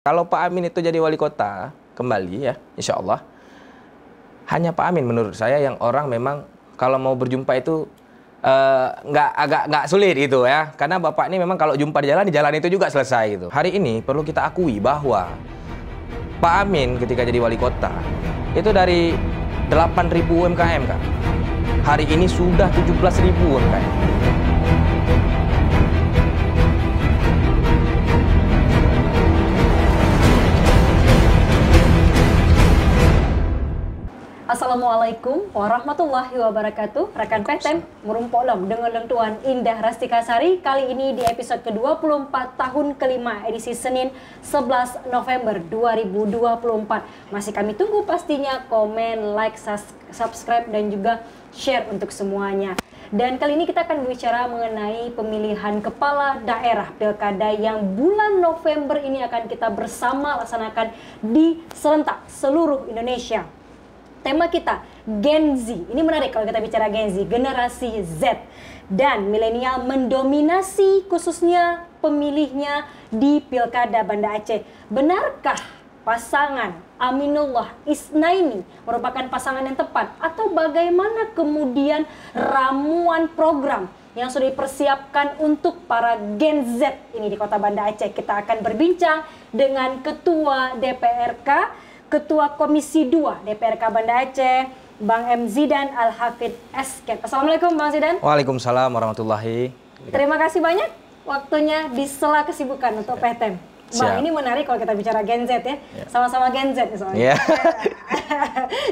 Kalau Pak Amin itu jadi wali kota kembali ya, insya Allah, hanya Pak Amin menurut saya yang orang memang kalau mau berjumpa itu nggak sulit gitu ya, karena Bapak ini memang kalau jumpa di jalan itu juga selesai gitu. Hari ini perlu kita akui bahwa Pak Amin ketika jadi wali kota itu dari 8.000 UMKM kan, hari ini sudah 17.000 UMKM. Assalamualaikum warahmatullahi wabarakatuh. Rekan PTM merumpolom dengan lentuan Indah Rastikasari. Kali ini di episode ke-24 tahun kelima edisi Senin 11 November 2024. Masih kami tunggu pastinya komen, like, subscribe dan juga share untuk semuanya. Dan kali ini kita akan berbicara mengenai pemilihan kepala daerah pilkada yang bulan November ini akan kita bersama laksanakan di serentak seluruh Indonesia. Tema kita Gen Z. Ini menarik kalau kita bicara Gen Z, generasi Z. Dan milenial mendominasi khususnya pemilihnya di Pilkada Banda Aceh. Benarkah pasangan Aminullah Isnaini merupakan pasangan yang tepat? Atau bagaimana kemudian ramuan program yang sudah dipersiapkan untuk para Gen Z ini di Kota Banda Aceh? Kita akan berbincang dengan Ketua DPRK, Ketua Komisi 2 DPRK Banda Aceh, Bang M. Zidan Al-Hafidh Esket. Assalamualaikum Bang Zidan. Waalaikumsalam warahmatullahi. Terima kasih banyak waktunya di sela kesibukan untuk PTM. Bang, ini menarik kalau kita bicara Gen Z ya. Sama-sama Gen Z soalnya.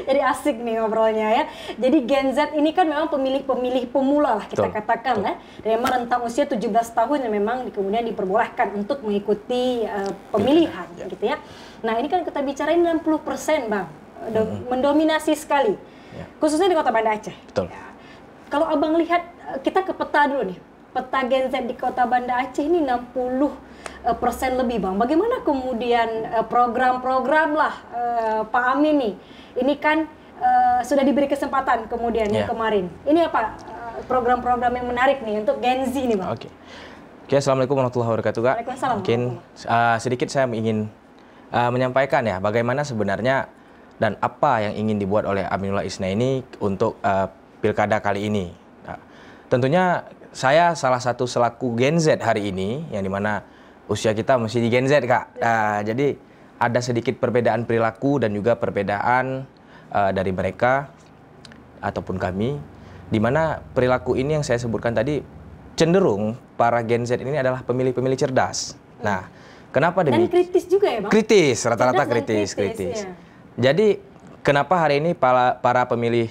Jadi asik nih ngobrolnya ya. Jadi Gen Z ini kan memang pemilih-pemilih pemula lah kita katakan ya. Dan memang rentang usia 17 tahun yang memang kemudian diperbolehkan untuk mengikuti pemilihan gitu ya. Nah ini kan kita bicarain 60% Bang, mendominasi sekali, khususnya di Kota Banda Aceh. Betul. Ya. Kalau Abang lihat, kita ke peta dulu nih, peta Gen Z di Kota Banda Aceh ini 60% lebih Bang. Bagaimana kemudian program-program lah Pak Amin nih, ini kan sudah diberi kesempatan kemudian yang kemarin. Ini apa program-program yang menarik nih untuk Gen Z nih Bang? Oke, Assalamualaikum warahmatullahi wabarakatuh Kak. Waalaikumsalam. Mungkin sedikit saya ingin menyampaikan ya bagaimana sebenarnya dan apa yang ingin dibuat oleh Aminullah Isnaini untuk pilkada kali ini. Nah, tentunya saya salah satu selaku Gen Z hari ini, yang dimana usia kita masih di Gen Z Kak. Jadi ada sedikit perbedaan perilaku dan juga perbedaan dari mereka ataupun kami, dimana perilaku ini yang saya sebutkan tadi cenderung para Gen Z ini adalah pemilih-pemilih cerdas. Nah, kenapa demikian? Dan kritis juga ya Bang? Kritis, rata-rata kritis. Ya. Jadi kenapa hari ini para pemilih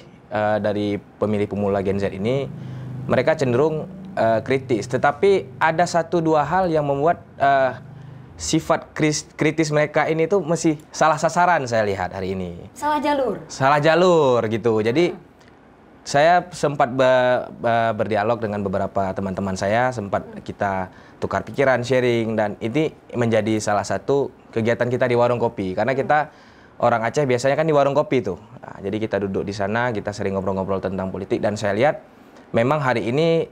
dari pemilih pemula Gen Z ini mereka cenderung kritis, tetapi ada satu dua hal yang membuat sifat kritis mereka ini tuh masih salah sasaran saya lihat hari ini. Salah jalur. Salah jalur gitu. Jadi saya sempat berdialog dengan beberapa teman-teman saya, sempat kita tukar pikiran, sharing, dan ini menjadi salah satu kegiatan kita di warung kopi. Karena kita orang Aceh biasanya kan di warung kopi tuh. Nah, jadi kita duduk di sana, kita sering ngobrol-ngobrol tentang politik, dan saya lihat memang hari ini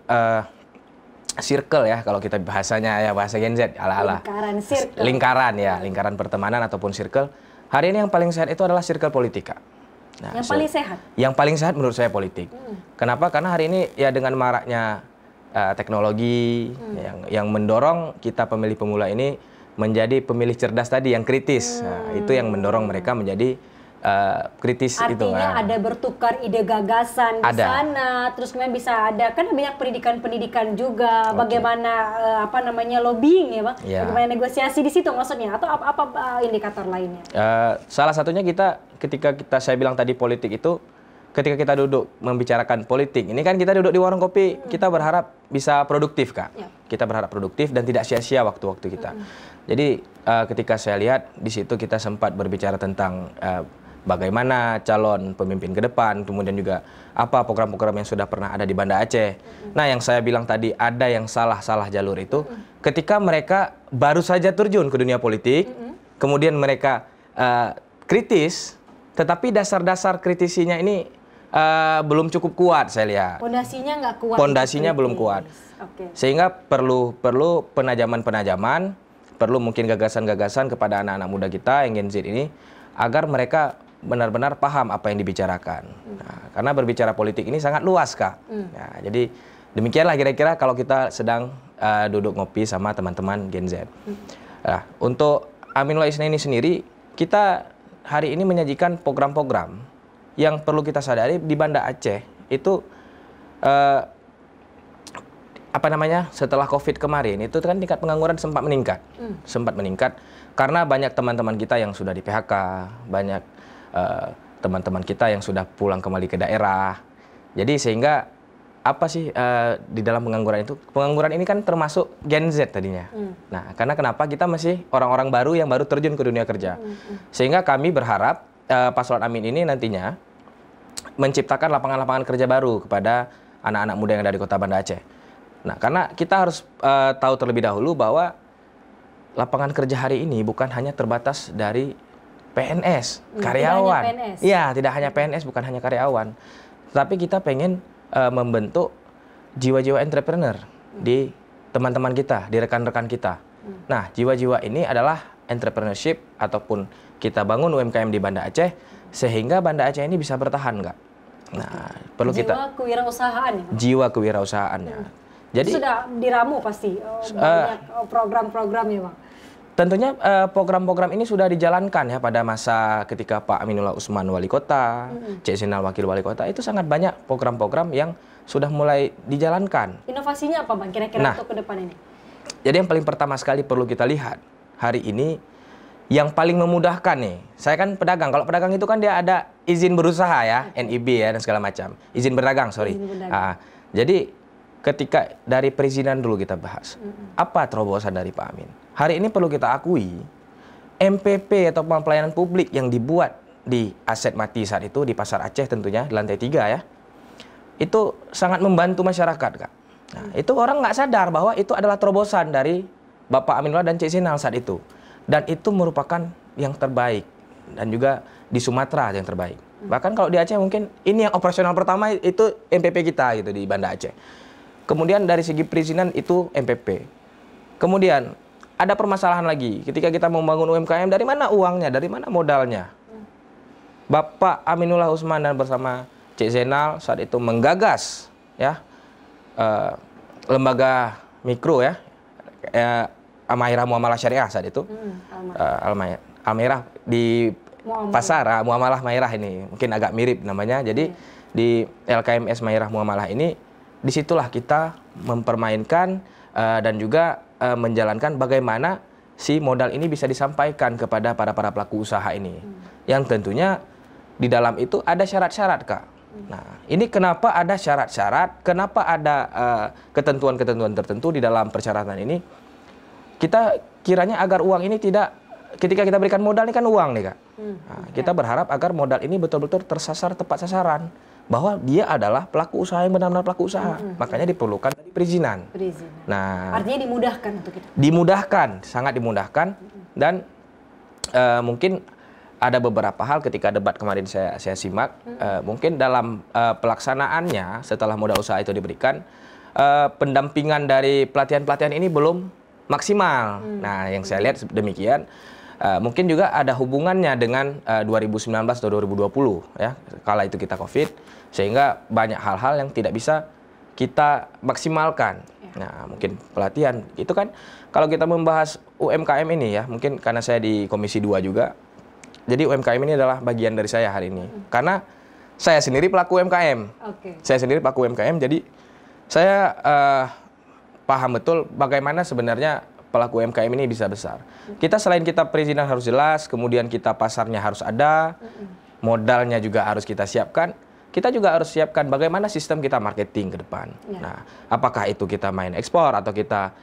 circle ya, kalau kita bahasanya ya bahasa Gen Z ala-ala. Lingkaran circle. Lingkaran ya, lingkaran pertemanan ataupun circle. Hari ini yang paling sehat itu adalah circle politika. Nah, yang paling sehat? Yang paling sehat menurut saya politik. Kenapa? Karena hari ini ya dengan maraknya teknologi yang mendorong kita pemilih pemula ini menjadi pemilih cerdas tadi yang kritis. Nah, itu yang mendorong mereka menjadi kritis. Artinya ada bertukar ide gagasan di sana, terus kemudian bisa ada kan banyak pendidikan juga, bagaimana lobbying ya Bang, bagaimana negosiasi di situ maksudnya, atau apa indikator lainnya? Salah satunya ketika saya bilang tadi politik itu, ketika kita duduk membicarakan politik, ini kan kita duduk di warung kopi, kita berharap bisa produktif Kak. Kita berharap produktif dan tidak sia-sia waktu-waktu kita. Jadi ketika saya lihat di situ kita sempat berbicara tentang bagaimana calon pemimpin ke depan, kemudian juga apa program-program yang sudah pernah ada di Banda Aceh. Nah, yang saya bilang tadi ada yang salah jalur itu, ketika mereka baru saja terjun ke dunia politik, kemudian mereka kritis, tetapi dasar-dasar kritisinya ini belum cukup kuat saya lihat. Pondasinya nggak kuat. Pondasinya belum kuat. Sehingga perlu penajaman-penajaman perlu mungkin gagasan-gagasan kepada anak-anak muda kita yang Gen Z ini agar mereka benar-benar paham apa yang dibicarakan. Nah, karena berbicara politik ini sangat luas, Kak. Nah, jadi demikianlah kira-kira kalau kita sedang duduk ngopi sama teman-teman Gen Z. Nah, untuk Aminullah Isnaini sendiri, kita hari ini menyajikan program-program yang perlu kita sadari di Banda Aceh itu setelah COVID kemarin itu kan tingkat pengangguran sempat meningkat karena banyak teman-teman kita yang sudah di PHK, banyak teman-teman kita yang sudah pulang kembali ke daerah. Jadi sehingga di dalam pengangguran itu, pengangguran ini kan termasuk Gen Z tadinya. Nah, karena kenapa kita masih orang-orang baru yang baru terjun ke dunia kerja. Sehingga kami berharap Paslon Amin ini nantinya menciptakan lapangan-lapangan kerja baru kepada anak-anak muda yang ada di Kota Banda Aceh. Nah, karena kita harus tahu terlebih dahulu bahwa lapangan kerja hari ini bukan hanya terbatas dari PNS, karyawan. Iya, tidak hanya PNS, bukan hanya karyawan. Tapi kita pengen membentuk jiwa-jiwa entrepreneur di teman-teman kita, di rekan-rekan kita. Nah, jiwa-jiwa ini adalah entrepreneurship ataupun kita bangun UMKM di Banda Aceh sehingga Banda Aceh ini bisa bertahan, Kak. Nah, perlu jiwa kewirausahaan ya, Pak? Jiwa kewirausahaannya. Jadi sudah diramu pasti banyak program-program ya, Bang. Tentunya program-program ini sudah dijalankan ya pada masa ketika Pak Aminullah Usman Wali Kota, Cik Zainal Wakil Wali Kota, itu sangat banyak program-program yang sudah mulai dijalankan. Inovasinya apa, Bang, kira-kira untuk ke depan ini? Jadi yang paling pertama sekali perlu kita lihat hari ini yang paling memudahkan nih. Saya kan pedagang, kalau pedagang itu kan dia ada izin berusaha ya, NIB ya dan segala macam. Izin berdagang, sorry. Jadi ketika dari perizinan dulu kita bahas, apa terobosan dari Pak Amin? Hari ini perlu kita akui, MPP atau pelayanan publik yang dibuat di Aset Mati saat itu, di Pasar Aceh tentunya, di lantai 3 ya, itu sangat membantu masyarakat, Kak. Nah, itu orang nggak sadar bahwa itu adalah terobosan dari Bapak Aminullah dan Cik Zainal saat itu. Dan itu merupakan yang terbaik, dan juga di Sumatera yang terbaik. Bahkan kalau di Aceh mungkin ini yang operasional pertama itu MPP kita gitu di Banda Aceh. Kemudian dari segi perizinan itu MPP. Kemudian ada permasalahan lagi ketika kita membangun UMKM, dari mana uangnya, dari mana modalnya. Bapak Aminullah Usman dan bersama Cik Zainal saat itu menggagas ya lembaga mikro ya, Al-Mahirah Muamalah Syariah saat itu. Al-Mahirah di pasar, Muamalah Mahirah ini mungkin agak mirip namanya. Jadi di LKMS Mahirah Muamalah ini, disitulah kita mempermainkan dan juga menjalankan bagaimana si modal ini bisa disampaikan kepada para pelaku usaha ini. Yang tentunya di dalam itu ada syarat-syarat, Kak. Nah, ini kenapa ada syarat-syarat, kenapa ada ketentuan-ketentuan tertentu di dalam persyaratan ini. Kita kiranya agar uang ini tidak, ketika kita berikan modal ini kan uang nih, Kak. Nah, kita berharap agar modal ini betul-betul tersasar tepat sasaran, bahwa dia adalah pelaku usaha yang benar-benar pelaku usaha. Makanya diperlukan perizinan. Nah, artinya dimudahkan untuk kita. Dimudahkan, sangat dimudahkan. Dan mungkin ada beberapa hal ketika debat kemarin saya simak, mungkin dalam pelaksanaannya setelah modal usaha itu diberikan, pendampingan dari pelatihan-pelatihan ini belum maksimal. Nah, yang saya lihat demikian. Mungkin juga ada hubungannya dengan 2019 atau 2020 ya, kala itu kita COVID, sehingga banyak hal-hal yang tidak bisa kita maksimalkan. Nah, mungkin pelatihan itu kan kalau kita membahas UMKM ini ya, mungkin karena saya di Komisi 2 juga. Jadi UMKM ini adalah bagian dari saya hari ini. Karena saya sendiri pelaku UMKM. Saya sendiri pelaku UMKM, jadi saya paham betul bagaimana sebenarnya pelaku UMKM ini bisa besar. Kita selain kita perizinan harus jelas, kemudian kita pasarnya harus ada, modalnya juga harus kita siapkan. Kita juga harus siapkan bagaimana sistem kita marketing ke depan. Nah, apakah itu kita main ekspor atau kita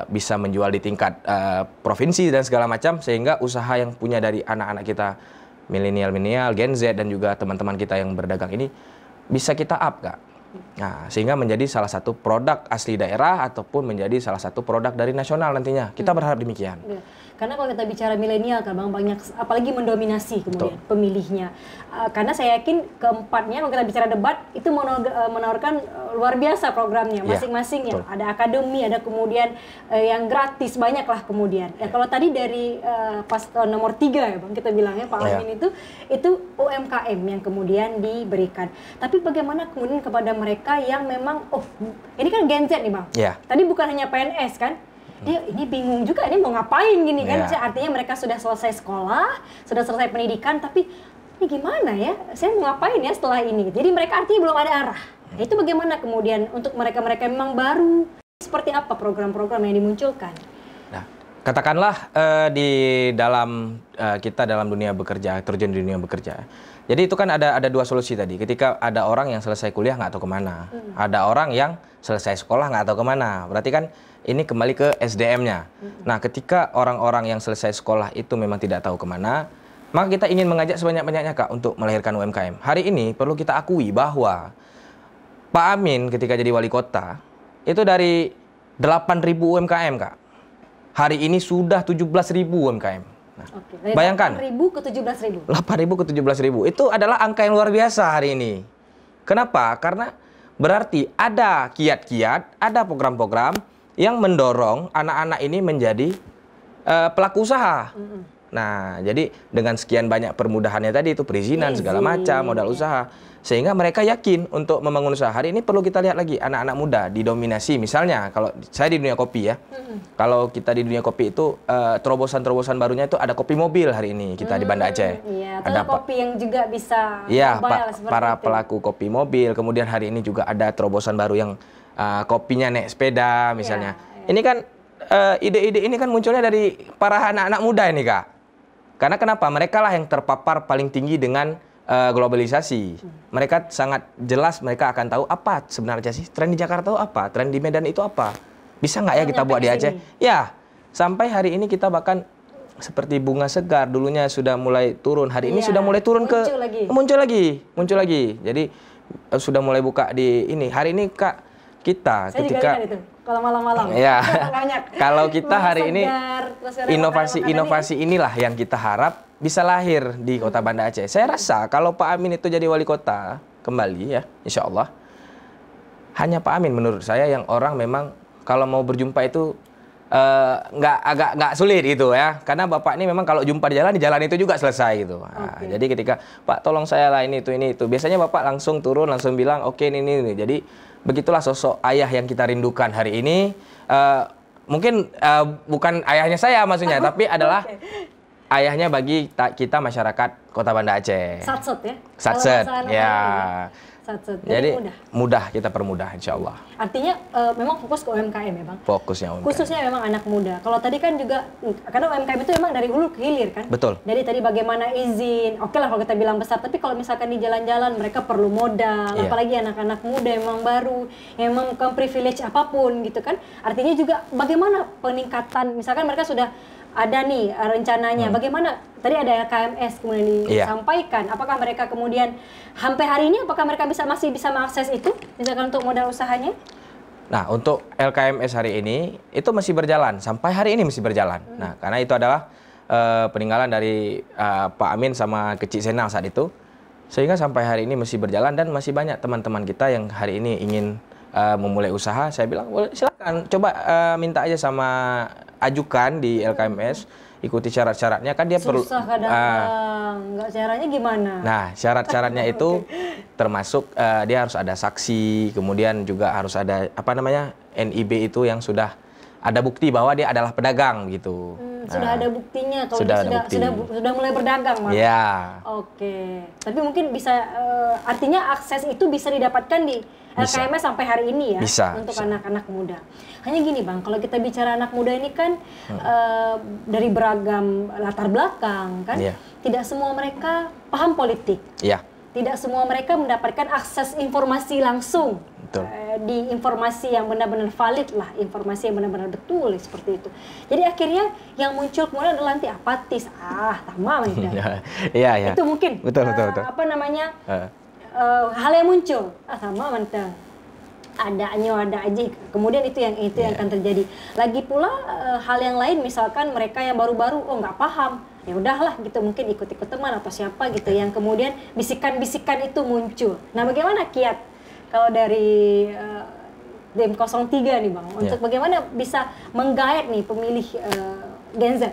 bisa menjual di tingkat provinsi dan segala macam, sehingga usaha yang punya dari anak-anak kita milenial, Gen Z dan juga teman-teman kita yang berdagang ini bisa kita up, Kak. Nah, sehingga menjadi salah satu produk asli daerah ataupun menjadi salah satu produk dari nasional nantinya. Kita berharap demikian. Karena kalau kita bicara milenial kan Bang, banyak apalagi mendominasi kemudian pemilihnya. Karena saya yakin keempatnya kalau kita bicara debat itu menawarkan luar biasa programnya masing-masing ya. Ada akademi, ada kemudian yang gratis banyak lah kemudian. Ya kalau tadi dari paslon nomor 3 ya Bang kita bilangnya Pak Amin itu UMKM yang kemudian diberikan. Tapi bagaimana kemudian kepada mereka yang memang ini kan Gen Z nih Bang. Tadi bukan hanya PNS kan? Dia ini bingung juga ini mau ngapain gini kan? Artinya mereka sudah selesai sekolah, sudah selesai pendidikan, tapi ini gimana ya? Saya mau ngapain ya setelah ini? Jadi mereka artinya belum ada arah. Nah, itu bagaimana kemudian untuk mereka-mereka yang memang baru, seperti apa program-program yang dimunculkan? Nah, katakanlah di dalam kita dalam dunia bekerja, terjun di dunia bekerja. Jadi itu kan ada dua solusi tadi. Ketika ada orang yang selesai kuliah nggak tahu kemana, ada orang yang selesai sekolah nggak tahu kemana. Berarti kan ini kembali ke SDM-nya. Nah, ketika orang-orang yang selesai sekolah itu memang tidak tahu kemana, maka kita ingin mengajak sebanyak-banyaknya Kak untuk melahirkan UMKM. Hari ini perlu kita akui bahwa Pak Amin ketika jadi wali kota itu dari 8.000 UMKM Kak. Hari ini sudah 17.000 UMKM. Nah, bayangkan 8.000 ke 17.000. 8.000 ke 17.000 itu adalah angka yang luar biasa hari ini. Kenapa? Karena berarti ada kiat-kiat, ada program-program yang mendorong anak-anak ini menjadi pelaku usaha. Nah, jadi dengan sekian banyak permudahannya tadi itu perizinan segala macam, modal usaha, sehingga mereka yakin untuk membangun usaha. Hari ini perlu kita lihat lagi anak-anak muda didominasi. Misalnya kalau saya di dunia kopi ya, kalau kita di dunia kopi itu terobosan-terobosan barunya itu ada kopi mobil hari ini kita di Banda Aceh. Ada kopi yang juga bisa para pelaku kopi mobil. Kemudian hari ini juga ada terobosan baru yang kopinya naik sepeda misalnya. Ini kan ide-ide ini kan munculnya dari para anak-anak muda ini Kak. Karena kenapa? Mereka lah yang terpapar paling tinggi dengan globalisasi. Mereka sangat jelas mereka akan tahu apa sebenarnya sih tren di Jakarta itu apa, tren di Medan itu apa. Bisa nggak ya kita buat di Aceh? Ya, sampai hari ini kita bahkan seperti bunga segar dulunya sudah mulai turun. Hari ini sudah mulai turun muncul lagi. Jadi sudah mulai buka di ini. Hari ini Kak kita saya ketika juga itu kalau malam-malam kalau kita hari ini inovasi inilah yang kita harap bisa lahir di Kota Banda Aceh. Saya rasa kalau Pak Amin itu jadi wali kota kembali ya, insya Allah hanya Pak Amin menurut saya yang orang memang kalau mau berjumpa itu nggak sulit gitu ya, karena Bapak ini memang kalau jumpa di jalan itu juga selesai gitu. Nah, jadi ketika Pak tolong saya lah ini itu biasanya Bapak langsung turun langsung bilang oke ini. Jadi begitulah sosok ayah yang kita rindukan hari ini. Mungkin bukan ayahnya saya maksudnya, tapi adalah ayahnya bagi kita masyarakat Kota Banda Aceh. Satset ya? Satset, ya. Jadi mudah kita permudah insya Allah. Artinya memang fokus ke UMKM ya Bang? Fokusnya UMKM. Khususnya memang anak muda. Kalau tadi kan juga, karena UMKM itu memang dari hulu ke hilir kan? Betul. Jadi tadi bagaimana izin, oke lah kalau kita bilang besar, tapi kalau misalkan di jalan-jalan mereka perlu modal, apalagi anak-anak muda yang memang baru, yang memang bukan privilege apapun gitu kan. Artinya juga bagaimana peningkatan, misalkan mereka sudah ada nih rencananya, bagaimana tadi ada KMS kemudian disampaikan, apakah mereka kemudian sampai hari ini apakah mereka masih bisa mengakses itu misalkan untuk modal usahanya? Nah, untuk LKMS hari ini itu masih berjalan, sampai hari ini masih berjalan. Nah, karena itu adalah peninggalan dari Pak Amin sama Kecik Senal saat itu, sehingga sampai hari ini masih berjalan dan masih banyak teman-teman kita yang hari ini ingin memulai usaha. Saya bilang boleh silakan, coba minta aja sama ajukan di LKMS, ikuti syarat-syaratnya kan dia perlu. Susah kadang, nggak caranya gimana? Nah, syarat-syaratnya itu termasuk dia harus ada saksi, kemudian juga harus ada NIB itu yang sudah ada bukti bahwa dia adalah pedagang gitu. Sudah ada buktinya kalau sudah mulai berdagang malah. Ya. Oke. Tapi mungkin bisa artinya akses itu bisa didapatkan di LKMS sampai hari ini ya untuk anak-anak muda. Hanya gini Bang, kalau kita bicara anak muda ini kan dari beragam latar belakang kan, tidak semua mereka paham politik. Tidak semua mereka mendapatkan akses informasi langsung. Di informasi yang benar-benar valid lah, informasi yang benar-benar betul seperti itu. Jadi akhirnya yang muncul kemudian adalah nanti apatis, tamam itu. Itu mungkin betul. hal yang muncul, sama mantap. ada aja. Kemudian itu yang akan terjadi. Lagi pula hal yang lain, misalkan mereka yang baru-baru nggak paham, ya udahlah gitu, mungkin ikut-ikut teman atau siapa gitu yang kemudian bisikan-bisikan itu muncul. Nah, bagaimana kiat kalau dari DEM 03 nih Bang, untuk bagaimana bisa menggait nih pemilih Gen Z?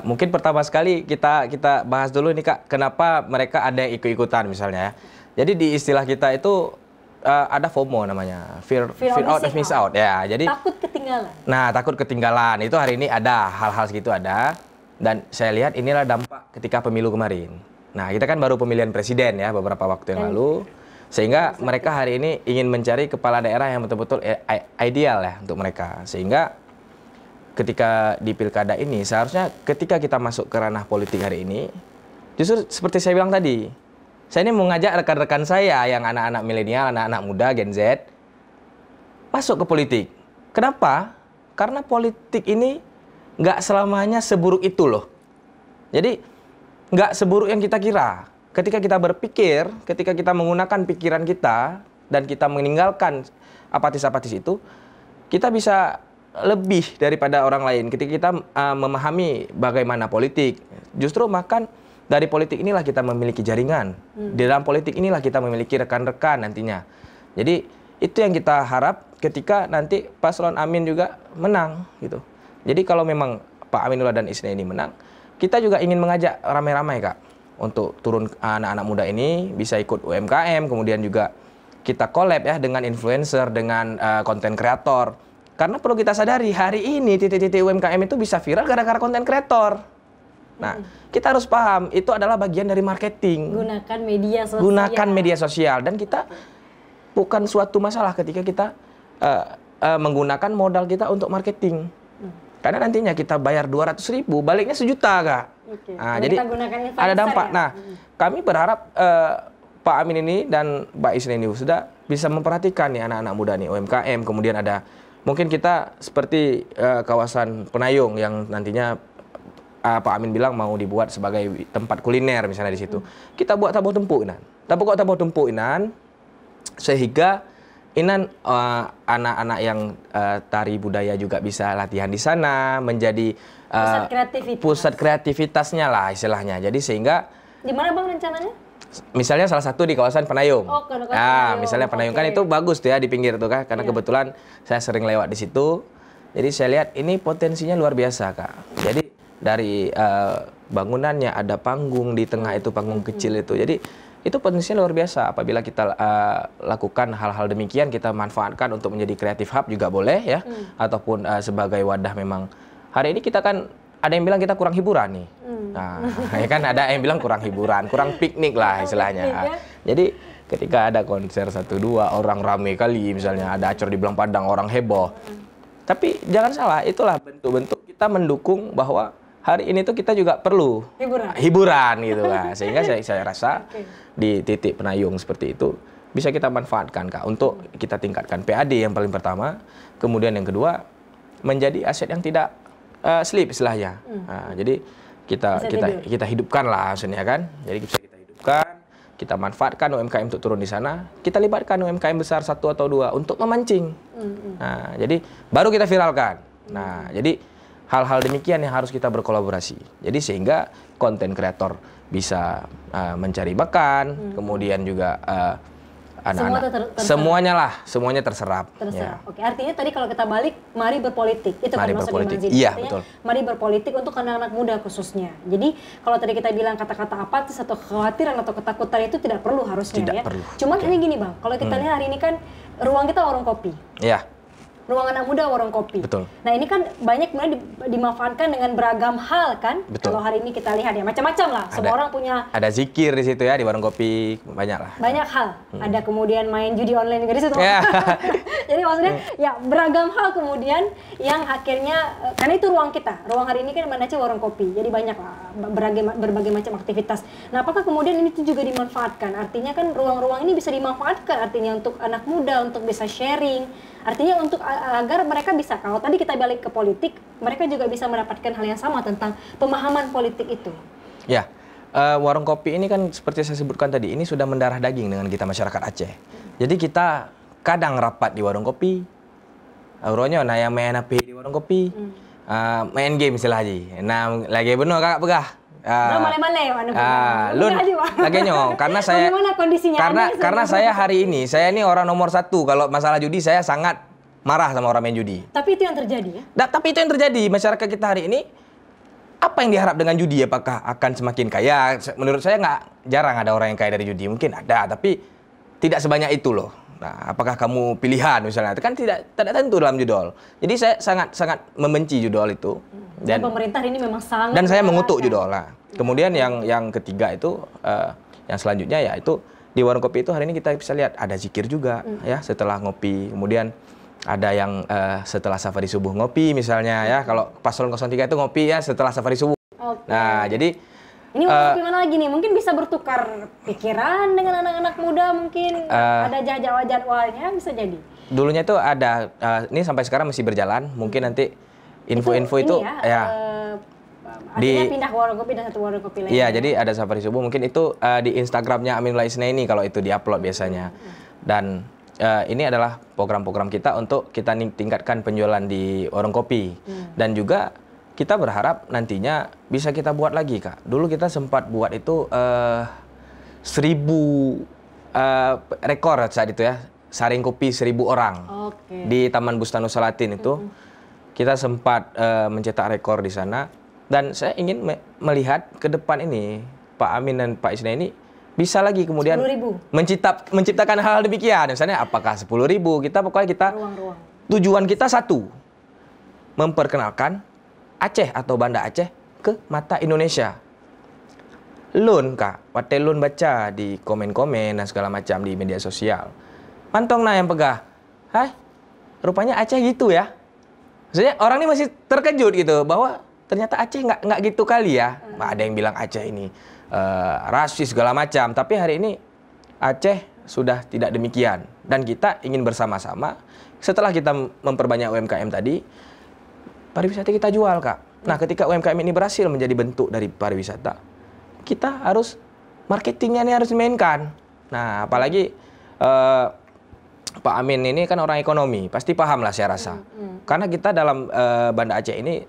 Mungkin pertama sekali kita bahas dulu nih Kak, kenapa mereka ada ikut-ikutan misalnya ya. Jadi di istilah kita itu ada FOMO namanya, fear out of miss out ya. Jadi takut ketinggalan. Nah, takut ketinggalan itu hari ini ada hal-hal segitu ada, dan saya lihat inilah dampak ketika pemilu kemarin. Nah, kita kan baru pemilihan presiden ya beberapa waktu yang lalu, sehingga mereka hari ini ingin mencari kepala daerah yang betul-betul ideal ya untuk mereka. Sehingga ketika di pilkada ini, seharusnya ketika kita masuk ke ranah politik hari ini, justru seperti saya bilang tadi, saya ini mengajak rekan-rekan saya yang anak-anak milenial, anak-anak muda, Gen Z, masuk ke politik. Kenapa? Karena politik ini nggak selamanya seburuk itu loh. Jadi nggak seburuk yang kita kira. Ketika kita berpikir, ketika kita menggunakan pikiran kita, dan kita meninggalkan apatis-apatis itu, kita bisa lebih daripada orang lain. Ketika kita memahami bagaimana politik, justru dari politik inilah kita memiliki jaringan. Di dalam politik inilah kita memiliki rekan-rekan nantinya. Jadi itu yang kita harap ketika nanti Paslon Amin juga menang gitu. Jadi kalau memang Pak Aminullah dan Isna ini menang, kita juga ingin mengajak ramai-ramai Kak untuk turun, anak-anak muda ini bisa ikut UMKM, kemudian juga kita collab ya dengan influencer, dengan konten kreator. Karena perlu kita sadari, hari ini titik-titik UMKM itu bisa viral gara-gara konten kreator. Nah, kita harus paham, itu adalah bagian dari marketing. Gunakan media sosial. Gunakan media sosial. Dan kita bukan suatu masalah ketika kita menggunakan modal kita untuk marketing. Karena nantinya kita bayar 200.000, baliknya 1 juta Kak. Nah, jadi ada dampak. Ya? Nah, kami berharap Pak Amin ini dan Mbak Isna ini sudah bisa memperhatikan nih anak-anak muda nih, UMKM, kemudian ada mungkin kita seperti kawasan Penayung yang nantinya Pak Amin bilang mau dibuat sebagai tempat kuliner misalnya di situ. Kita buat tabuh tempuinan. Tabuh tempuinan sehingga Inan anak-anak yang tari budaya juga bisa latihan di sana, menjadi pusat kreativitasnya lah istilahnya. Jadi sehingga di mana Bang rencananya? Misalnya salah satu di kawasan Penayung. Oh, Penayung. Misalnya Penayung kan itu bagus tuh ya di pinggir tuh Kak, karena kebetulan saya sering lewat di situ. Jadi saya lihat ini potensinya luar biasa Kak. Jadi dari bangunannya ada panggung di tengah itu, panggung kecil itu. Jadi itu potensinya luar biasa. Apabila kita lakukan hal-hal demikian, kita manfaatkan untuk menjadi creative hub juga boleh ya, ataupun sebagai wadah memang. Hari ini kita kan ada yang bilang kita kurang hiburan nih. Nah, ya kan ada yang bilang kurang hiburan, kurang piknik lah istilahnya. Jadi ketika ada konser 1-2 orang rame kali, misalnya ada acara di Belang Padang orang heboh. Tapi jangan salah, itulah bentuk-bentuk kita mendukung bahwa hari ini tuh kita juga perlu hiburan gitu Kak. Sehingga saya rasa di titik Penayung seperti itu bisa kita manfaatkan Kak untuk kita tingkatkan PAD yang paling pertama, kemudian yang kedua menjadi aset yang tidak slip istilahnya. Nah, jadi kita hidupkan lah maksudnya kan. Jadi bisa kita hidupkan, kita manfaatkan UMKM untuk turun di sana, kita libatkan UMKM besar 1 atau 2 untuk memancing. Nah, jadi baru kita viralkan. Nah, jadi hal-hal demikian yang harus kita berkolaborasi. Jadi sehingga konten kreator bisa mencari makan, kemudian juga anak-anak semuanya terserap. Ya. Oke, artinya tadi kalau kita balik, mari berpolitik. Itu mari kan berpolitik. maksudnya Iya, betul. Mari berpolitik untuk anak-anak muda khususnya. Jadi kalau tadi kita bilang kata-kata apatis atau kekhawatiran atau ketakutan itu tidak perlu harusnya tidak ya. Perlu. Cuman ini gini Bang, kalau kita lihat hari ini kan ruang kita warung kopi. Iya. Ruang anak muda warung kopi. Betul. Nah ini kan banyak kemudian dimanfaatkan dengan beragam hal kan. Betul. Kalau hari ini kita lihat ya macam-macam lah. Semua orang punya. Ada zikir di situ ya di warung kopi, banyak lah. Banyak hal. Ada kemudian main judi online juga di situ. Yeah. Jadi maksudnya ya beragam hal kemudian yang akhirnya karena itu ruang kita. Ruang hari ini kan Banda Aceh warung kopi. Jadi banyak lah berbagai macam aktivitas. Nah apakah kemudian ini juga dimanfaatkan? Artinya kan ruang-ruang ini bisa dimanfaatkan artinya untuk anak muda untuk bisa sharing. Artinya untuk agar mereka bisa, kalau tadi kita balik ke politik, mereka juga bisa mendapatkan hal yang sama tentang pemahaman politik itu. Ya, warung kopi ini kan seperti saya sebutkan tadi, ini sudah mendarah daging dengan kita masyarakat Aceh. Jadi kita kadang rapat di warung kopi. Auronya naya main HP di warung kopi. Main game istilah haji. Nah, lagi benar kakak pegah. Malai-malai Lun lagenya karena saya karena saya hari ini saya ini orang nomor 1 kalau masalah judi saya sangat marah sama orang main judi. Tapi itu yang terjadi ya? Tapi itu yang terjadi masyarakat kita hari ini. Apa yang diharap dengan judi? Apakah akan semakin kaya? Menurut saya jarang ada orang yang kaya dari judi. Mungkin ada, tapi tidak sebanyak itu loh. Nah, apakah kamu pilihan misalnya? Itu kan tidak tentu dalam judol. Jadi saya sangat membenci judol itu. Dan pemerintah ini memang sangat. Dan saya mengutuk judol. Nah, kemudian yang ketiga itu, yang selanjutnya yaitu di warung kopi itu hari ini kita bisa lihat ada zikir juga ya setelah ngopi. Kemudian ada yang setelah safari subuh ngopi misalnya ya. Kalau paslon 03 itu ngopi ya setelah safari subuh. Nah, jadi ini warung kopi mana lagi nih? Mungkin bisa bertukar pikiran dengan anak-anak muda, mungkin ada jadwalnya bisa jadi. Dulunya itu ada, ini sampai sekarang masih berjalan. Mungkin nanti info-info itu artinya pindah ke warung kopi dan satu warung kopi lain. Iya, jadi ada safari subuh. Mungkin itu di Instagramnya Aminullah Isnaini kalau itu diupload biasanya. Dan ini adalah program-program kita untuk kita tingkatkan penjualan di warung kopi. Dan juga kita berharap nantinya bisa kita buat lagi, Kak. Dulu kita sempat buat itu 1.000 rekor saat itu ya. Saring kopi 1.000 orang. Di Taman Bustanul Salatin itu. Kita sempat mencetak rekor di sana. Dan saya ingin melihat ke depan ini, Pak Amin dan Pak Isnaini bisa lagi kemudian menciptakan hal demikian. Misalnya apakah 10.000, kita tujuan kita satu, memperkenalkan Aceh atau Banda Aceh ke mata Indonesia. Lun Kak, waktu lun baca di komen-komen dan segala macam di media sosial. Mantong nah yang pegah. Hai, rupanya Aceh gitu ya. Maksudnya orang ini masih terkejut gitu bahwa ternyata Aceh nggak gitu kali ya. Ada yang bilang Aceh ini rasis segala macam, tapi hari ini Aceh sudah tidak demikian dan kita ingin bersama-sama setelah kita memperbanyak UMKM tadi, pariwisata kita jual, Kak. Nah, ketika UMKM ini berhasil menjadi bentuk dari pariwisata, kita harus marketingnya ini harus dimainkan. Nah, apalagi Pak Amin ini kan orang ekonomi, pasti paham lah saya rasa. Karena kita dalam Banda Aceh ini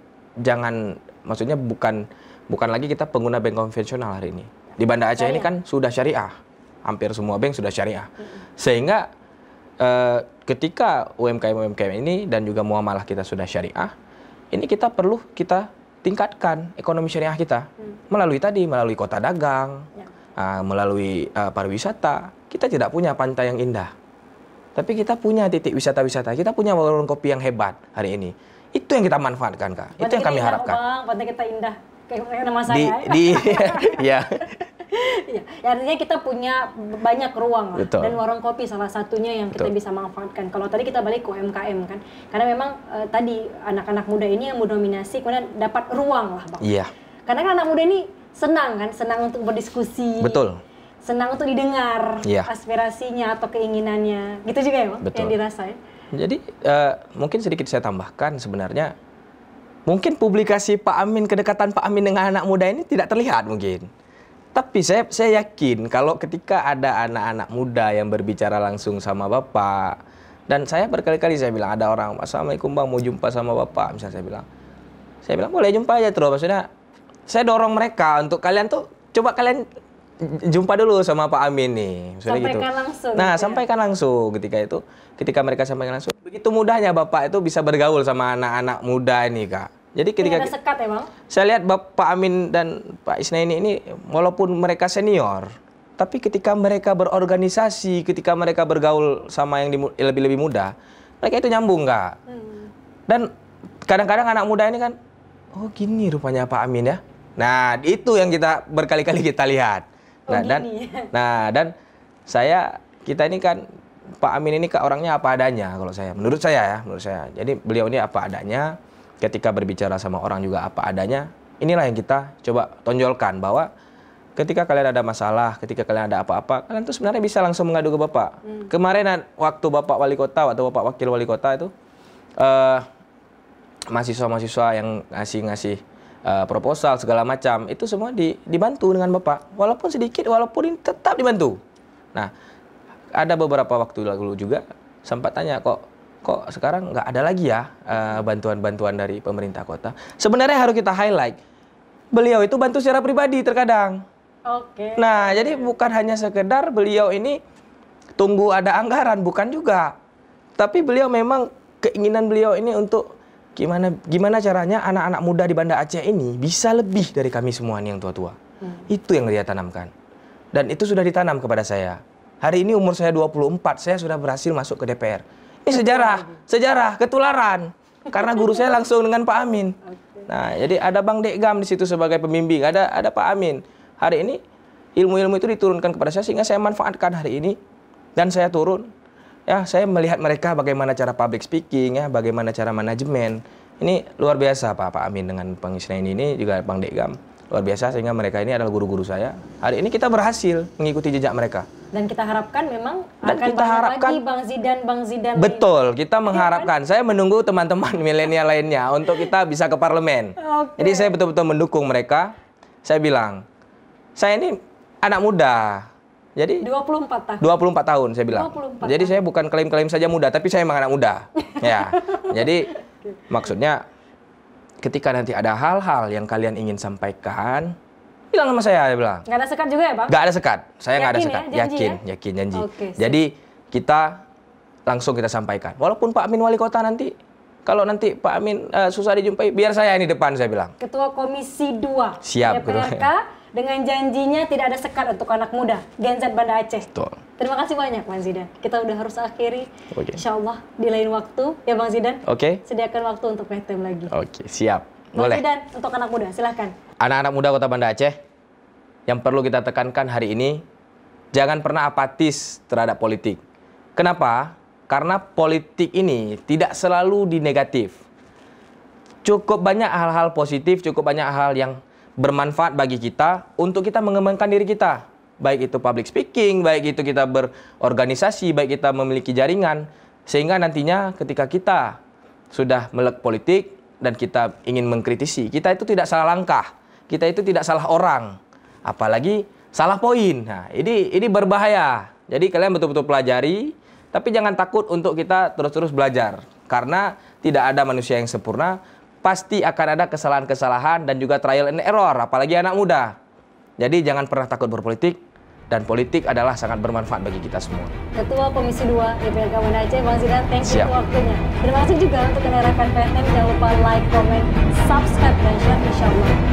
maksudnya bukan lagi kita pengguna bank konvensional hari ini. Di Banda Aceh ini kan sudah syariah. Hampir semua bank sudah syariah. Sehingga ketika UMKM ini dan juga muamalah kita sudah syariah, ini kita tingkatkan ekonomi syariah kita. Melalui kota dagang, melalui pariwisata. Kita tidak punya pantai yang indah. Tapi kita punya titik wisata-wisata. Kita punya warung kopi yang hebat hari ini. Itu yang kita manfaatkan, Kak. Itu yang kami harapkan. Pantai kita indah. Kayak nama saya. Ya. Ya, artinya kita punya banyak ruang lah. Betul. Dan warung kopi salah satunya yang kita bisa manfaatkan. Kalau tadi kita balik ke UMKM kan, karena memang tadi anak-anak muda ini yang mendominasi, kemudian dapat ruang lah, Bang. Iya. Karena kan anak muda ini senang untuk berdiskusi. Betul. Senang untuk didengar aspirasinya atau keinginannya, gitu juga ya, Bang? Betul. Yang dirasa ya. Jadi mungkin sedikit saya tambahkan sebenarnya. Mungkin publikasi Pak Amin, kedekatan Pak Amin dengan anak muda ini tidak terlihat mungkin. Tapi saya yakin kalau ketika ada anak-anak muda yang berbicara langsung sama Bapak, dan saya berkali-kali saya bilang, ada orang, Assalamualaikum Bang, mau jumpa sama Bapak, misalnya saya bilang boleh jumpa aja terus. Maksudnya saya dorong mereka untuk kalian tuh, coba kalian jumpa dulu sama Pak Amin nih. Sampaikan gitu. langsung. Nah, sampaikan langsung ketika mereka sampaikan langsung. Begitu mudahnya Bapak itu bisa bergaul sama anak-anak muda ini, Kak. Jadi ketika ada sekat ya, Bang? Saya lihat Pak Amin dan Pak Isnaini ini walaupun mereka senior, tapi ketika mereka berorganisasi, ketika mereka bergaul sama yang lebih muda, mereka itu nyambung, Kak. Dan kadang-kadang anak muda ini kan, oh gini rupanya Pak Amin ya. Nah, itu yang kita berkali-kali kita lihat. Dan kita ini kan Pak Amin ini orangnya apa adanya menurut saya. Jadi beliau ini apa adanya. Ketika berbicara sama orang juga apa adanya. Inilah yang kita coba tonjolkan bahwa ketika kalian ada masalah, ketika kalian ada apa-apa, kalian tuh sebenarnya bisa langsung mengadu ke Bapak. Kemarin waktu Bapak Wali Kota atau Bapak Wakil Wali Kota itu mahasiswa-mahasiswa yang ngasih proposal segala macam itu semua dibantu dengan Bapak. Walaupun sedikit, walaupun ini tetap dibantu. Nah, ada beberapa waktu lalu juga sempat tanya kok sekarang nggak ada lagi ya bantuan-bantuan dari pemerintah kota. Sebenarnya harus kita highlight, beliau itu bantu secara pribadi terkadang. Oke. Nah, jadi bukan hanya sekedar beliau ini tunggu ada anggaran, bukan juga. Tapi beliau memang keinginan beliau ini untuk gimana caranya anak-anak muda di Banda Aceh ini bisa lebih dari kami semua nih yang tua-tua. Itu yang dia tanamkan. Dan itu sudah ditanam kepada saya. Hari ini umur saya 24, saya sudah berhasil masuk ke DPR. Ini sejarah ketularan. Karena guru saya langsung dengan Pak Amin. Nah, jadi ada Bang Dekgam di situ sebagai pembimbing, ada Pak Amin. Hari ini ilmu-ilmu itu diturunkan kepada saya sehingga saya manfaatkan hari ini dan saya turun. Ya, saya melihat mereka bagaimana cara public speaking, ya, bagaimana cara manajemen. Ini luar biasa Pak Amin dengan Bang Isnain ini juga Bang Dekgam. Luar biasa sehingga mereka ini adalah guru-guru saya. Hari ini kita berhasil mengikuti jejak mereka. Dan kita harapkan memang Dan akan kita harapkan lagi Bang Zidan. Betul, kita mengharapkan. Saya menunggu teman-teman milenial lainnya untuk kita bisa ke parlemen. Jadi saya betul-betul mendukung mereka. Saya bilang, saya ini anak muda. Jadi 24 tahun. 24 tahun saya bilang. 24 Jadi tahun. saya bukan klaim-klaim saja muda, tapi saya memang anak muda. Ya. Jadi maksudnya ketika nanti ada hal-hal yang kalian ingin sampaikan, bilang sama saya bilang. Nggak ada sekat juga ya, Bang? Nggak ada sekat. Saya nggak ada Yakin sekat. ya? Janji Yakin, janji. Oke, siap. Jadi kita langsung kita sampaikan. Walaupun Pak Amin wali kota nanti, kalau nanti Pak Amin susah dijumpai, biar saya ini depan, saya bilang. Ketua Komisi 2 Siap, DPRK dengan janjinya tidak ada sekat untuk anak muda Gen Z Banda Aceh. Betul. Terima kasih banyak Bang Zidan. Kita udah harus akhiri. Oke. Insya Allah di lain waktu ya Bang Zidan. Oke. Sediakan waktu untuk PTM lagi. Oke, siap. Bang Boleh. Zidan untuk anak muda silahkan. Anak-anak muda Kota Banda Aceh, yang perlu kita tekankan hari ini, jangan pernah apatis terhadap politik. Kenapa? Karena politik ini tidak selalu di negatif. Cukup banyak hal-hal positif, cukup banyak hal yang bermanfaat bagi kita untuk kita mengembangkan diri kita. Baik itu public speaking, baik itu kita berorganisasi, baik kita memiliki jaringan. Sehingga nantinya ketika kita sudah melek politik dan kita ingin mengkritisi, kita itu tidak salah langkah. Kita itu tidak salah orang. Apalagi salah poin. Nah, ini berbahaya. Jadi kalian betul-betul pelajari, tapi jangan takut untuk kita terus-terus belajar. Karena tidak ada manusia yang sempurna, pasti akan ada kesalahan-kesalahan dan juga trial and error, apalagi anak muda. Jadi jangan pernah takut berpolitik, dan politik adalah sangat bermanfaat bagi kita semua. Ketua Komisi 2 DPRK Banda Aceh, Bang Zidan, thank you Siap. untuk waktunya. Terima kasih juga untuk rekan PTM, jangan lupa like, comment, subscribe, dan share insya Allah.